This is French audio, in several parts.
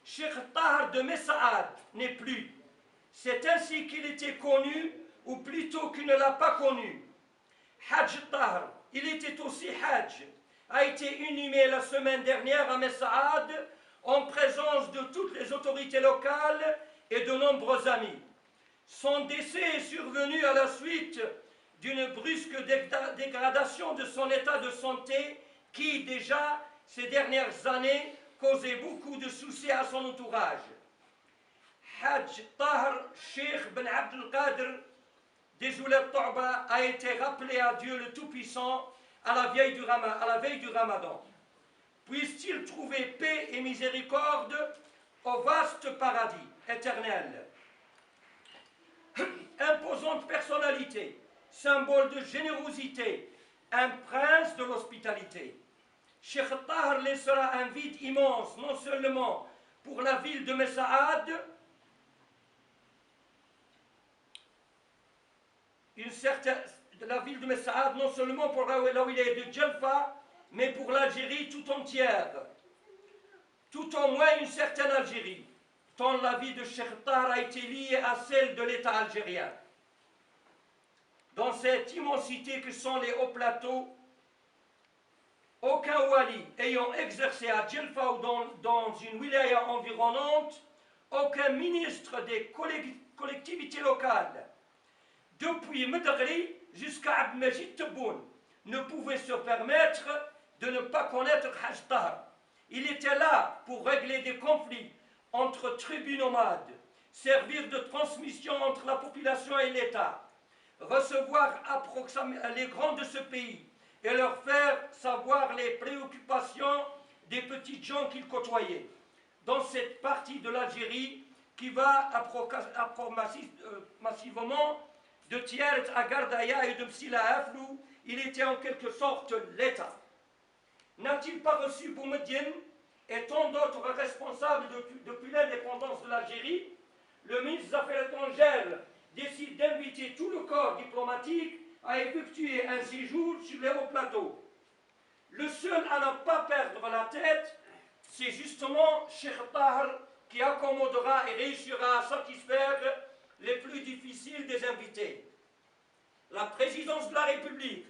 Cheikh Tahar de Messaad n'est plus. C'est ainsi qu'il était connu, ou plutôt qu'il ne l'a pas connu. Hajj Tahar, il était aussi Hajj, a été inhumé la semaine dernière à Messaad en présence de toutes les autorités locales et de nombreux amis. Son décès est survenu à la suite d'une brusque dégradation de son état de santé qui, déjà, ces dernières années, causait beaucoup de soucis à son entourage. Hajj Tahar Sheikh Ben Abdel Qadir des Ouled Touba a été rappelé à Dieu le Tout-Puissant à la veille du Ramadan. Puisse-t-il trouver paix et miséricorde au vaste paradis éternel. Imposante personnalité, symbole de générosité, un prince de l'hospitalité. Cheikh Tahar laissera un vide immense, non seulement pour la ville de Messaad, la ville de Messaad, non seulement pour là où il est de Djelfa, mais pour l'Algérie tout entière. Tout au moins une certaine Algérie, tant la vie de Cheikh Tahar a été liée à celle de l'État algérien. Dans cette immensité que sont les hauts plateaux, aucun wali ayant exercé à Djelfa ou dans une wilaya environnante, aucun ministre des collectivités locales, depuis Medagri jusqu'à Abdelmajid Tebboune, ne pouvait se permettre de ne pas connaître Hajj Tahar. Il était là pour régler des conflits entre tribus nomades, servir de transmission entre la population et l'État, recevoir les grands de ce pays et leur faire savoir les préoccupations des petites gens qu'il côtoyait. Dans cette partie de l'Algérie qui va massivement de Tiert à Gardaya et de Msila à Aflou, il était en quelque sorte l'État. N'a-t-il pas reçu Boumediene et tant d'autres responsables depuis l'indépendance de l'Algérie? Le ministre des Affaires étrangères décide d'inviter tout le corps diplomatique à effectuer un séjour sur les hauts plateaux. Le seul à ne pas perdre la tête, c'est justement Cheikh Tahar qui accommodera et réussira à satisfaire les plus difficiles des invités. La présidence de la République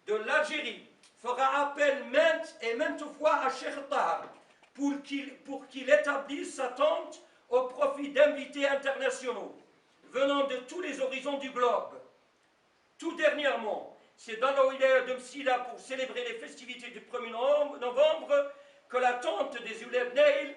de l'Algérie fera appel maintes fois à Cheikh Tahar pour qu'il établisse sa tente au profit d'invités internationaux venant de tous les horizons du globe. Tout dernièrement, c'est dans la wilaya de Msila pour célébrer les festivités du 1er novembre que la tente des Ouled Nail